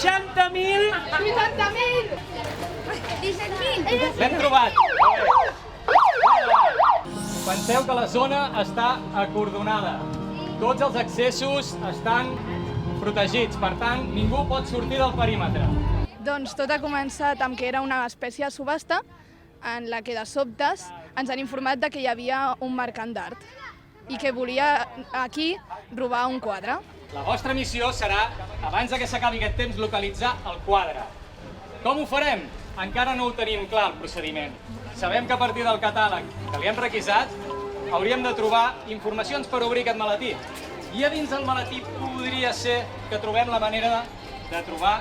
60.000... 80.000! 17.000! L'hem trobat! Penseu que la zona està acordonada. Tots els accessos estan protegits, per tant, ningú pot sortir del perímetre. Doncs tot ha començat amb que era una espècie de subhasta en la que de sobtes ens han informat de que hi havia un mercant d'art i que volia aquí robar un quadre. La vostra missió serà, abans que s'acabi aquest temps, localitzar el quadre. Com ho farem? Encara no ho tenim clar, el procediment. Sabem que a partir del catàleg que li hem requisat hauríem de trobar informacions per obrir aquest maletí. I a dins del maletí podria ser que trobem la manera de trobar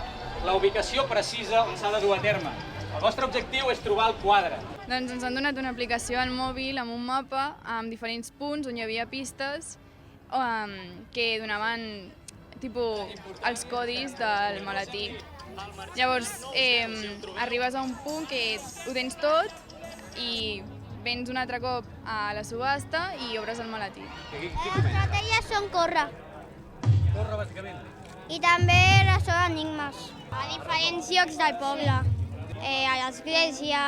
la ubicació precisa on s'ha de dur a terme. El vostre objectiu és trobar el quadre. Doncs ens han donat una aplicació al mòbil amb un mapa amb diferents punts on hi havia pistes que donaven els codis del maletí. Llavors arribes a un punt que ho tens tot i vens un altre cop a la subhasta i obres el maletí. Les estratègies són córrer. Corre, bàsicament. I també resoldre enigmes. A diferents llocs del poble. A l'església,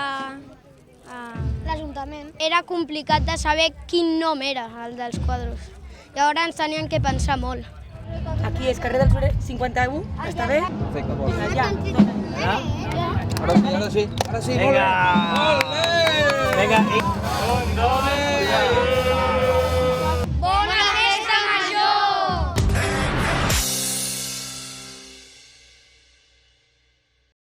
a l'Ajuntament. Era complicat de saber quin nom era el dels quadros. Llavors ens tenien que pensar molt. Aquí és carrer del Soler 51, està bé? Perfecte, molt bé. Allà. Ara sí, ara sí. Vinga! Vinga! Un, dos,